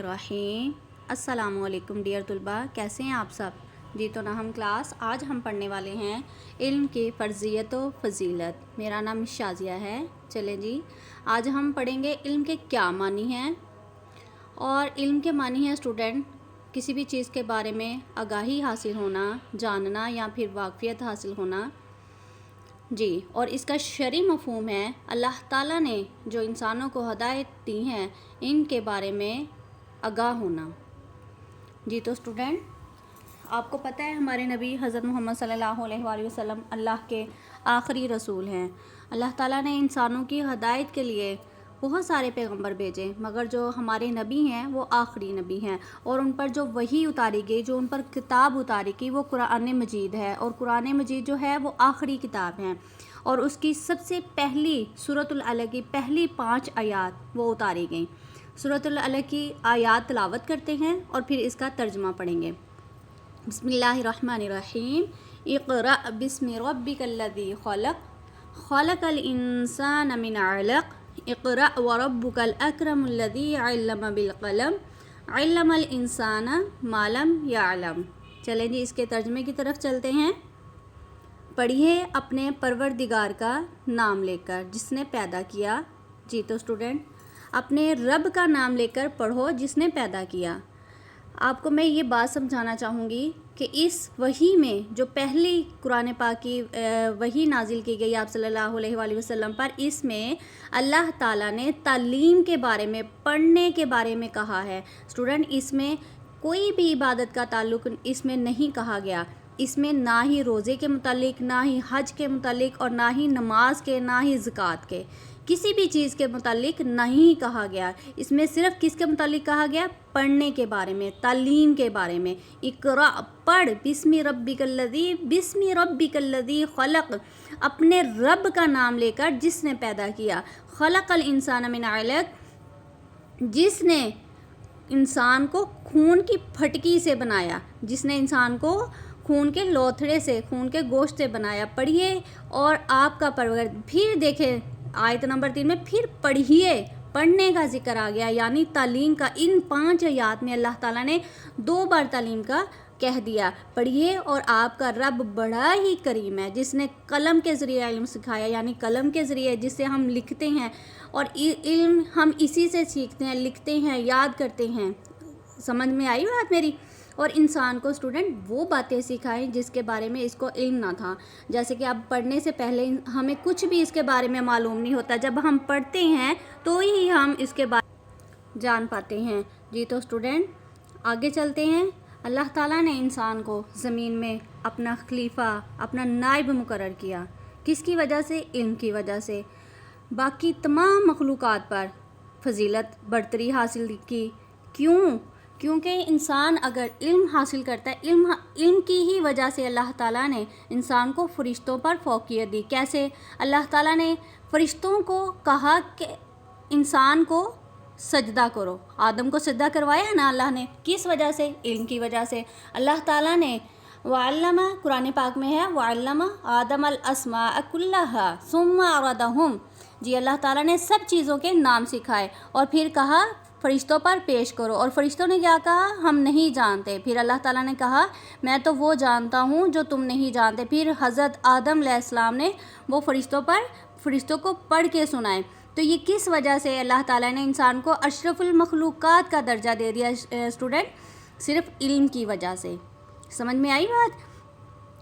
الرحیم۔ السلام علیکم ڈیئر طلبہ، کیسے ہیں آپ سب؟ جی تو ناہم کلاس آج ہم پڑھنے والے ہیں علم کی فرضیت و فضیلت۔ میرا نام شازیہ ہے۔ چلیں جی، آج ہم پڑھیں گے علم کے کیا معنی ہیں۔ اور علم کے معنی ہیں اسٹوڈنٹ کسی بھی چیز کے بارے میں آگاہی حاصل ہونا، جاننا یا پھر واقفیت حاصل ہونا۔ جی، اور اس کا شرعی مفہوم ہے اللہ تعالیٰ نے جو انسانوں کو ہدایت دی ہیں ان کے بارے میں آگاہ ہونا۔ جی تو اسٹوڈنٹ آپ کو پتہ ہے ہمارے نبی حضرت محمد صلی اللہ علیہ وآلہ وسلم اللہ کے آخری رسول ہیں۔ اللہ تعالیٰ نے انسانوں کی ہدایت کے لیے بہت سارے پیغمبر بھیجے، مگر جو ہمارے نبی ہیں وہ آخری نبی ہیں، اور ان پر جو وحی اتاری گئی، جو ان پر کتاب اتاری گئی وہ قرآن مجید ہے، اور قرآن مجید جو ہے وہ آخری کتاب ہے، اور اس کی سب سے پہلی سورۃ العلق کی پہلی 5 آیات وہ اتاری گئیں۔ سورۃ العلق کی آیات تلاوت کرتے ہیں اور پھر اس کا ترجمہ پڑھیں گے۔ بسم اللہ الرحمن الرحیم۔ اقرأ بسم ربک الذی خلق، خلق الانسان من علق، اقرأ وربک الاکرم الذی علم بالقلم، علم الانسان ما لم یعلم۔ چلیں جی اس کے ترجمے کی طرف چلتے ہیں۔ پڑھیے اپنے پروردگار کا نام لے کر جس نے پیدا کیا۔ جی تو اسٹوڈنٹ اپنے رب کا نام لے کر پڑھو جس نے پیدا کیا۔ آپ کو میں یہ بات سمجھانا چاہوں گی کہ اس وحی میں جو پہلی قرآن پاک کی وحی نازل کی گئی آپ صلی اللہ علیہ وآلہ وسلم پر، اس میں اللہ تعالیٰ نے تعلیم کے بارے میں، پڑھنے کے بارے میں کہا ہے۔ اسٹوڈنٹ اس میں کوئی بھی عبادت کا تعلق اس میں نہیں کہا گیا۔ اس میں نہ ہی روزے کے متعلق، نہ ہی حج کے متعلق، اور نہ ہی نماز کے، نہ ہی زکوٰۃ کے، کسی بھی چیز کے متعلق نہیں کہا گیا۔ اس میں صرف کس کے متعلق کہا گیا؟ پڑھنے کے بارے میں، تعلیم کے بارے میں۔ اقرأ پڑھ، بسم ربک الذی، بسم ربک الذی خلق، اپنے رب کا نام لے کر جس نے پیدا کیا۔ خلق الانسان من علق، جس نے انسان کو خون کی پھٹکی سے بنایا، جس نے انسان کو خون کے لوتھڑے سے، خون کے گوشت سے بنایا۔ پڑھیے اور آپ کا پروردگار، پھر دیکھیں آیت نمبر 3 میں پھر پڑھیے، پڑھنے کا ذکر آ گیا، یعنی تعلیم کا۔ ان 5 آیات میں اللہ تعالیٰ نے 2 بار تعلیم کا کہہ دیا۔ پڑھیے اور آپ کا رب بڑا ہی کریم ہے جس نے قلم کے ذریعے علم سکھایا، یعنی قلم کے ذریعے جس سے ہم لکھتے ہیں، اور علم ہم اسی سے سیکھتے ہیں، لکھتے ہیں، یاد کرتے ہیں۔ سمجھ میں آئی بات میری؟ اور انسان کو اسٹوڈنٹ وہ باتیں سکھائیں جس کے بارے میں اس کو علم نہ تھا۔ جیسے کہ اب پڑھنے سے پہلے ہمیں کچھ بھی اس کے بارے میں معلوم نہیں ہوتا، جب ہم پڑھتے ہیں تو ہی ہم اس کے بارے میں جان پاتے ہیں۔ جی تو اسٹوڈنٹ آگے چلتے ہیں۔ اللہ تعالیٰ نے انسان کو زمین میں اپنا خلیفہ، اپنا نائب مقرر کیا۔ کس کی وجہ سے؟ علم کی وجہ سے۔ باقی تمام مخلوقات پر فضیلت، برتری حاصل کی۔ کیوں؟ کیونکہ انسان اگر علم حاصل کرتا ہے، علم کی ہی وجہ سے اللہ تعالیٰ نے انسان کو فرشتوں پر فوقیت دی۔ کیسے؟ اللہ تعالیٰ نے فرشتوں کو کہا کہ انسان کو سجدہ کرو۔ آدم کو سجدہ کروایا ہے نا اللہ نے، کس وجہ سے؟ علم کی وجہ سے۔ اللہ تعالیٰ نے وعلم، قرآن پاک میں ہے وعلم آدم الاسماء کلہا ثم عرضہم۔ جی اللہ تعالیٰ نے سب چیزوں کے نام سکھائے اور پھر کہا فرشتوں پر پیش کرو، اور فرشتوں نے کیا کہا؟ ہم نہیں جانتے۔ پھر اللہ تعالیٰ نے کہا میں تو وہ جانتا ہوں جو تم نہیں جانتے۔ پھر حضرت آدم علیہ السلام نے وہ فرشتوں کو پڑھ کے سنائے۔ تو یہ کس وجہ سے اللہ تعالیٰ نے انسان کو اشرف المخلوقات کا درجہ دے دیا اسٹوڈنٹ؟ صرف علم کی وجہ سے۔ سمجھ میں آئی بات؟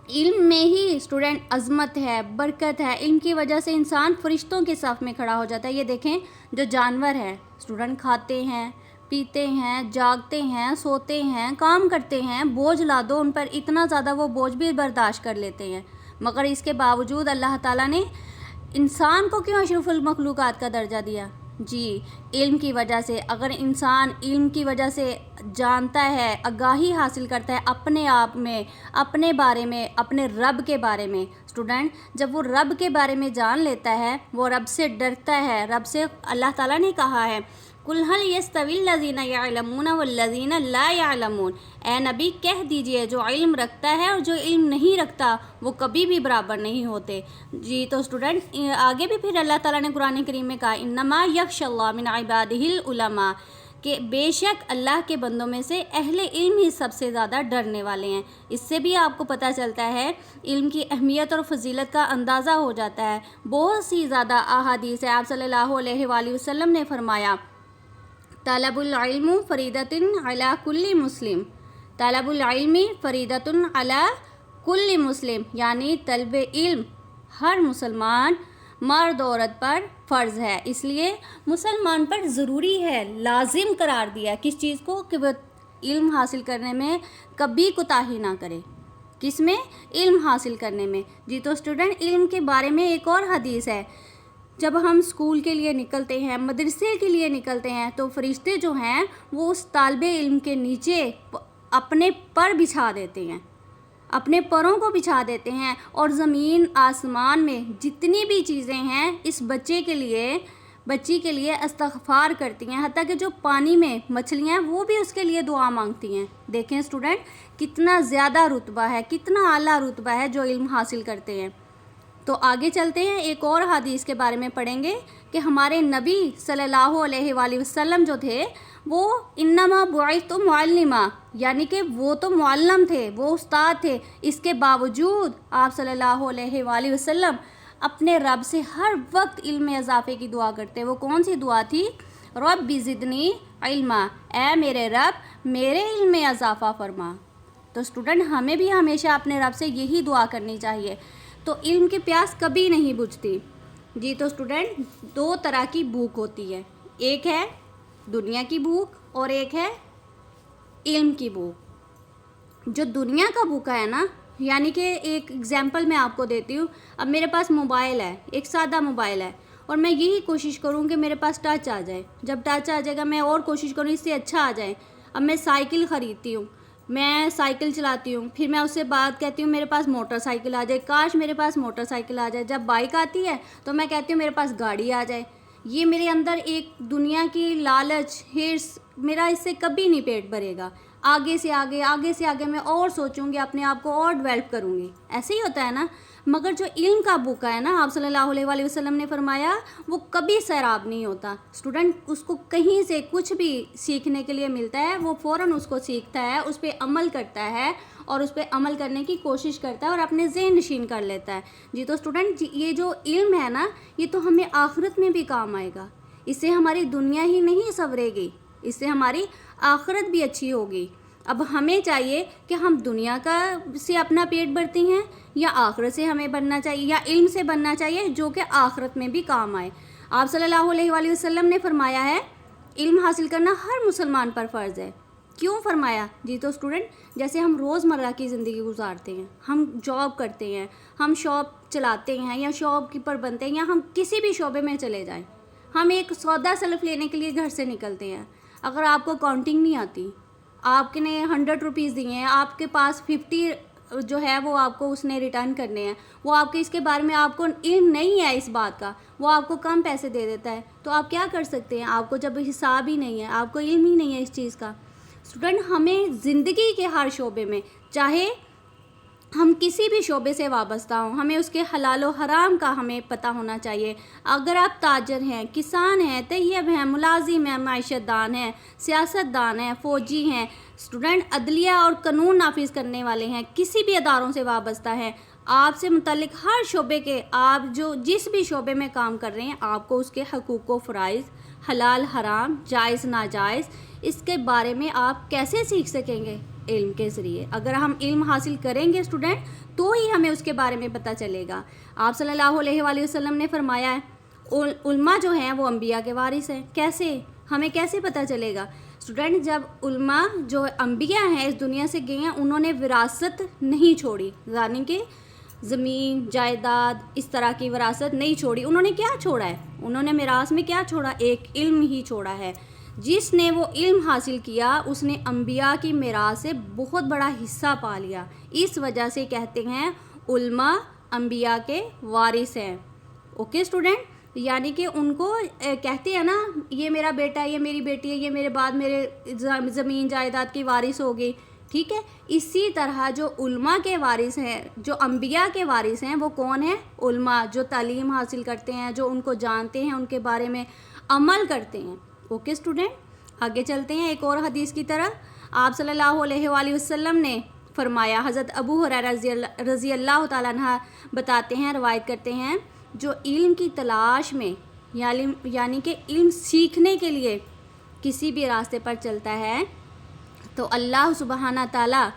علم میں ہی اسٹوڈنٹ عظمت ہے، برکت ہے۔ علم کی وجہ سے انسان فرشتوں کے صف میں کھڑا ہو جاتا ہے۔ یہ دیکھیں جو جانور ہیں اسٹوڈنٹ، کھاتے ہیں، پیتے ہیں، جاگتے ہیں، سوتے ہیں، کام کرتے ہیں، بوجھ لا دو ان پر اتنا زیادہ وہ بوجھ بھی برداشت کر لیتے ہیں، مگر اس کے باوجود اللہ تعالیٰ نے انسان کو کیوں اشرف المخلوقات کا درجہ دیا؟ جی علم کی وجہ سے۔ اگر انسان علم کی وجہ سے جانتا ہے، آگاہی حاصل کرتا ہے اپنے آپ میں، اپنے بارے میں، اپنے رب کے بارے میں، اسٹوڈنٹ جب وہ رب کے بارے میں جان لیتا ہے، وہ رب سے ڈرتا ہے، رب سے اللہ تعالیٰ نے کہا ہے قُلْ هَلْ يَسْتَوِي الَّذِينَ يَعْلَمُونَ وَالَّذِينَ لَا يَعْلَمُونَ۔ اے نبی کہہ دیجئے جو علم رکھتا ہے اور جو علم نہیں رکھتا وہ کبھی بھی برابر نہیں ہوتے۔ جی تو اسٹوڈنٹ آگے بھی پھر اللہ تعالیٰ نے قرآن کریم میں کہا انما یخشی اللہ من عبادہ العلماء، کہ بے شک اللہ کے بندوں میں سے اہل علم ہی سب سے زیادہ ڈرنے والے ہیں۔ اس سے بھی آپ کو پتہ چلتا ہے علم کی اہمیت اور فضیلت کا اندازہ ہو جاتا ہے۔ بہت سی زیادہ احادیث ہے۔ آپ صلی اللہ علیہ وآلہ وسلم نے فرمایا طلب العلم فریضۃ علی کل مسلم، طلب العلم فریضۃ علی کل مسلم، یعنی طلب علم ہر مسلمان مرد عورت پر فرض ہے۔ اس لیے مسلمان پر ضروری ہے، لازم قرار دیا کس چیز کو کہ وہ علم حاصل کرنے میں کبھی کوتاہی نہ کرے۔ کس میں؟ علم حاصل کرنے میں۔ جی تو اسٹوڈنٹ، علم کے بارے میں ایک اور حدیث ہے، جب ہم اسکول کے لیے نکلتے ہیں، مدرسے کے لیے نکلتے ہیں، تو فرشتے جو ہیں وہ اس طالب علم کے نیچے اپنے پر بچھا دیتے ہیں، اپنے پروں کو بچھا دیتے ہیں، اور زمین آسمان میں جتنی بھی چیزیں ہیں اس بچی کے لیے استغفار کرتی ہیں، حتیٰ کہ جو پانی میں مچھلیاں ہیں وہ بھی اس کے لیے دعا مانگتی ہیں۔ دیکھیں اسٹوڈنٹ، کتنا زیادہ رتبہ ہے، کتنا اعلیٰ رتبہ ہے جو علم حاصل کرتے ہیں۔ تو آگے چلتے ہیں، ایک اور حدیث کے بارے میں پڑھیں گے کہ ہمارے نبی صلی اللہ علیہ وآلہ وسلم جو تھے وہ انما بعثت معلما، یعنی کہ وہ تو معلم تھے، وہ استاد تھے، اس کے باوجود آپ صلی اللہ علیہ وآلہ وسلم اپنے رب سے ہر وقت علم میں اضافے کی دعا کرتے۔ وہ کون سی دعا تھی؟ رب زدنی علما، اے میرے رب میرے علم میں اضافہ فرما۔ تو اسٹوڈنٹ، ہمیں بھی ہمیشہ اپنے رب سے یہی دعا کرنی چاہیے، تو علم کی پیاس کبھی نہیں بجھتی۔ جی تو اسٹوڈنٹ، دو طرح کی بھوک ہوتی ہے، ایک ہے دنیا کی بھوک اور ایک ہے علم کی بھوک۔ جو دنیا کا بھوکا ہے نا، یعنی کہ ایک ایگزامپل میں آپ کو دیتی ہوں، اب میرے پاس موبائل ہے، ایک سادہ موبائل ہے، اور میں یہی کوشش کروں کہ میرے پاس ٹچ آ جائے، جب ٹچ آ جائے گا میں اور کوشش کروں اس سے اچھا آ جائے۔ اب میں سائیکل خریدتی ہوں، میں سائیکل چلاتی ہوں، پھر میں اس سے بات کہتی ہوں میرے پاس موٹر سائیکل آ جائے، کاش میرے پاس موٹر سائیکل آ جائے۔ جب بائک آتی ہے تو میں کہتی ہوں میرے پاس گاڑی آ جائے۔ یہ میرے اندر ایک دنیا کی لالچ، ہرس، میرا اس سے کبھی نہیں پیٹ بھرے گا۔ آگے سے آگے میں اور سوچوں گی، اپنے آپ کو اور ڈیولپ کروں گی، ایسے ہی ہوتا ہے نا۔ مگر جو علم کا بھوکا ہے نا، آپ صلی اللہ علیہ وآلہ وسلم نے فرمایا وہ کبھی سیراب نہیں ہوتا۔ اسٹوڈنٹ، اس کو کہیں سے کچھ بھی سیکھنے کے لیے ملتا ہے، وہ فوراً اس کو سیکھتا ہے، اس پہ عمل کرتا ہے، اور اس پہ عمل کرنے کی کوشش کرتا ہے اور اپنے ذہن نشین کر لیتا ہے۔ جی تو اسٹوڈنٹ، یہ جو علم ہے نا، یہ تو ہمیں آخرت میں بھی کام آئے گا۔ اس سے ہماری دنیا ہی نہیں سنورے گی، اس سے ہماری آخرت بھی اچھی ہوگی۔ اب ہمیں چاہیے کہ ہم دنیا سے اپنا پیٹ بھرتے ہیں، یا آخرت سے ہمیں بننا چاہیے، یا علم سے بننا چاہیے جو کہ آخرت میں بھی کام آئے۔ آپ صلی اللہ علیہ وآلہ وسلم نے فرمایا ہے علم حاصل کرنا ہر مسلمان پر فرض ہے۔ کیوں فرمایا؟ جی تو اسٹوڈنٹ، جیسے ہم روزمرہ کی زندگی گزارتے ہیں، ہم جاب کرتے ہیں، ہم شاپ چلاتے ہیں یا شاپ کیپر بنتے ہیں، یا ہم کسی بھی شعبے میں چلے جائیں، ہم ایک سودا سلف لینے کے لیے گھر سے نکلتے ہیں۔ اگر آپ کو کاؤنٹنگ نہیں آتی، آپ نے 100 روپیز دیے ہیں، آپ کے پاس 50 جو ہے وہ آپ کو اس نے ریٹرن کرنے ہیں، وہ آپ کے اس کے بارے میں آپ کو علم نہیں ہے اس بات کا، وہ آپ کو کم پیسے دے دیتا ہے، تو آپ کیا کر سکتے ہیں؟ آپ کو جب حساب ہی نہیں ہے، آپ کو علم ہی نہیں ہے اس چیز کا۔ اسٹوڈنٹ، ہمیں زندگی کے ہر شعبے میں، چاہے ہم کسی بھی شعبے سے وابستہ ہوں، ہمیں اس کے حلال و حرام کا ہمیں پتہ ہونا چاہیے۔ اگر آپ تاجر ہیں، کسان ہیں، طیب ہیں، ملازم ہیں، معیشت دان ہیں، سیاست دان ہیں، فوجی ہیں، اسٹوڈنٹ عدلیہ اور قانون نافذ کرنے والے ہیں، کسی بھی اداروں سے وابستہ ہیں، آپ سے متعلق ہر شعبے کے، آپ جو جس بھی شعبے میں کام کر رہے ہیں، آپ کو اس کے حقوق و فرائض، حلال حرام، جائز ناجائز، اس کے بارے میں آپ کیسے سیکھ سکیں گے؟ علم کے ذریعے۔ اگر ہم علم حاصل کریں گے اسٹوڈنٹ، تو ہی ہمیں اس کے بارے میں پتہ چلے گا۔ آپ صلی اللہ علیہ وآلہ وسلم نے فرمایا ہے علماء جو ہیں وہ انبیاء کے وارث ہیں۔ کیسے؟ ہمیں کیسے پتہ چلے گا؟ اسٹوڈنٹ، جب علماء جو انبیاء ہیں اس دنیا سے گئے ہیں، انہوں نے وراثت نہیں چھوڑی، یعنی کہ زمین جائیداد اس طرح کی وراثت نہیں چھوڑی۔ انہوں نے کیا چھوڑا ہے؟ انہوں نے میراث میں کیا چھوڑا؟ ایک علم ہی چھوڑا ہے۔ جس نے وہ علم حاصل کیا اس نے انبیاء کی میراث سے بہت بڑا حصہ پا لیا۔ اس وجہ سے کہتے ہیں علماء انبیاء کے وارث ہیں۔ اوکے اسٹوڈنٹ، یعنی کہ ان کو کہتے ہیں نا، یہ میرا بیٹا ہے، یہ میری بیٹی ہے، یہ میرے بعد میرے زمین جائیداد کی وارث ہوگی، ٹھیک ہے۔ اسی طرح جو علماء کے وارث ہیں، جو انبیاء کے وارث ہیں، وہ کون ہیں؟ علماء، جو تعلیم حاصل کرتے ہیں، جو ان کو جانتے ہیں، ان کے بارے میں عمل کرتے ہیں۔ اوکے اسٹوڈنٹ، آگے چلتے ہیں ایک اور حدیث کی طرف۔ آپ صلی اللہ علیہ وآلہ وسلم نے فرمایا، حضرت ابو ہریرہ رضی اللہ تعالیٰ عنہ بتاتے ہیں، روایت کرتے ہیں، جو علم کی تلاش میں یعنی کہ علم سیکھنے کے لیے کسی بھی راستے پر چلتا ہے تو اللہ سبحانہ تعالیٰ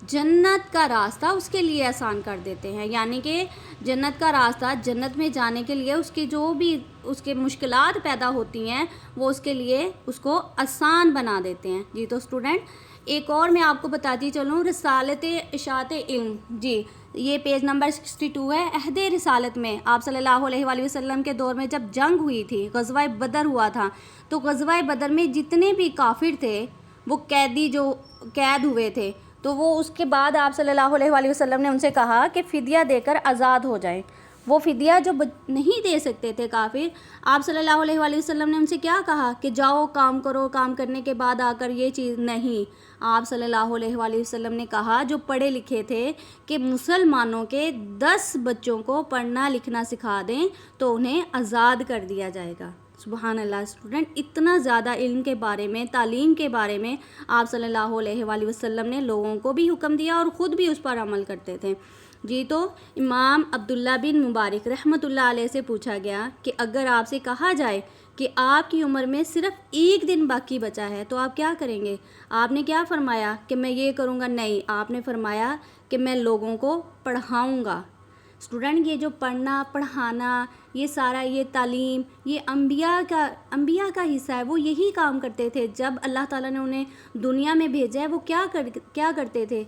جنت کا راستہ اس کے لیے آسان کر دیتے ہیں۔ یعنی کہ جنت کا راستہ، جنت میں جانے کے لیے اس کی جو بھی اس کے مشکلات پیدا ہوتی ہیں وہ اس کے لیے اس کو آسان بنا دیتے ہیں۔ جی تو اسٹوڈنٹ ایک اور میں آپ کو بتاتی چلوں، رسالت اشاعت علم، جی یہ پیج نمبر 62 ہے۔ عہد رسالت میں آپ صلی اللہ علیہ وآلہ وسلم کے دور میں جب جنگ ہوئی تھی، غزوہ بدر ہوا تھا، تو غزوہ بدر میں جتنے بھی کافر تھے وہ قیدی جو قید ہوئے تھے، تو وہ اس کے بعد آپ صلی اللہ علیہ وآلہ وسلم نے ان سے کہا کہ فدیہ دے کر آزاد ہو جائیں۔ وہ فدیہ جو نہیں دے سکتے تھے کافر، آپ صلی اللہ علیہ وآلہ وسلم نے ان سے کیا کہا کہ جاؤ کام کرو، کام کرنے کے بعد آ کر یہ چیز نہیں۔ آپ صلی اللہ علیہ وآلہ وسلم نے کہا جو پڑھے لکھے تھے کہ مسلمانوں کے 10 بچوں کو پڑھنا لکھنا سکھا دیں تو انہیں آزاد کر دیا جائے گا۔ سبحان اللہ اسٹوڈنٹ، اتنا زیادہ علم کے بارے میں، تعلیم کے بارے میں آپ صلی اللہ علیہ وآلہ وسلم نے لوگوں کو بھی حکم دیا اور خود بھی اس پر عمل کرتے تھے۔ جی تو امام عبداللہ بن مبارک رحمۃ اللہ علیہ سے پوچھا گیا کہ اگر آپ سے کہا جائے کہ آپ کی عمر میں صرف ایک دن باقی بچا ہے تو آپ کیا کریں گے؟ آپ نے کیا فرمایا کہ میں یہ کروں گا؟ نہیں، آپ نے فرمایا کہ میں لوگوں کو پڑھاؤں گا۔ اسٹوڈنٹ یہ جو پڑھنا پڑھانا یہ سارا یہ تعلیم یہ انبیاء کا حصہ ہے، وہ یہی کام کرتے تھے۔ جب اللہ تعالیٰ نے انہیں دنیا میں بھیجا ہے وہ کیا کرتے تھے؟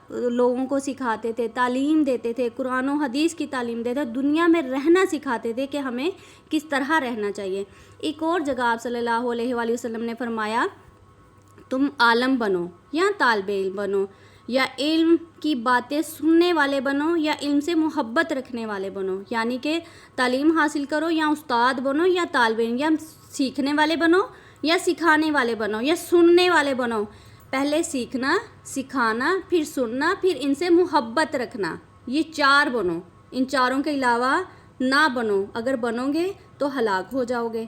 لوگوں کو سکھاتے تھے، تعلیم دیتے تھے، قرآن و حدیث کی تعلیم دیتے تھے، دنیا میں رہنا سکھاتے تھے کہ ہمیں کس طرح رہنا چاہیے۔ ایک اور جگہ آپ صلی اللہ علیہ وآلہ وسلم نے فرمایا، تم عالم بنو یا طالب علم بنو، یا علم کی باتیں سننے والے بنو یا علم سے محبت رکھنے والے بنو۔ یعنی کہ تعلیم حاصل کرو یا استاد بنو یا طالب علم، یا سیکھنے والے بنو یا سکھانے والے بنو یا سننے والے بنو۔ پہلے سیکھنا، سکھانا، پھر سننا، پھر ان سے محبت رکھنا، یہ 4 بنو۔ ان چاروں کے علاوہ نہ بنو، اگر بنو گے تو ہلاک ہو جاؤ گے۔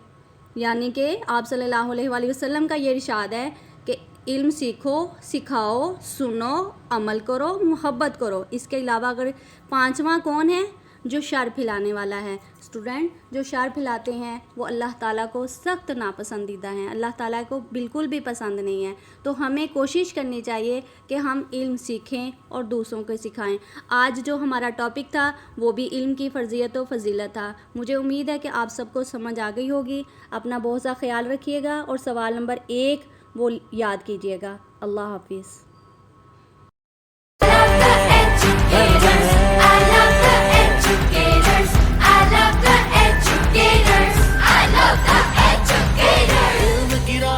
یعنی کہ آپ صلی اللہ علیہ وآلہ وسلم کا یہ ارشاد ہے کہ علم سیکھو، سکھاؤ، سنو، عمل کرو، محبت کرو۔ اس کے علاوہ اگر 5واں کون ہے؟ جو شر پھیلانے والا ہے۔ اسٹوڈنٹ جو شر پھیلاتے ہیں وہ اللہ تعالیٰ کو سخت ناپسندیدہ ہیں، اللہ تعالیٰ کو بالکل بھی پسند نہیں ہے۔ تو ہمیں کوشش کرنی چاہیے کہ ہم علم سیکھیں اور دوسروں کو سکھائیں۔ آج جو ہمارا ٹاپک تھا وہ بھی علم کی فرضیت و فضیلت تھا۔ مجھے امید ہے کہ آپ سب کو سمجھ آ گئی ہوگی۔ اپنا بہت سا خیال رکھیے گا اور سوال نمبر 1 وہ یاد کیجیے گا۔ اللہ حافظ۔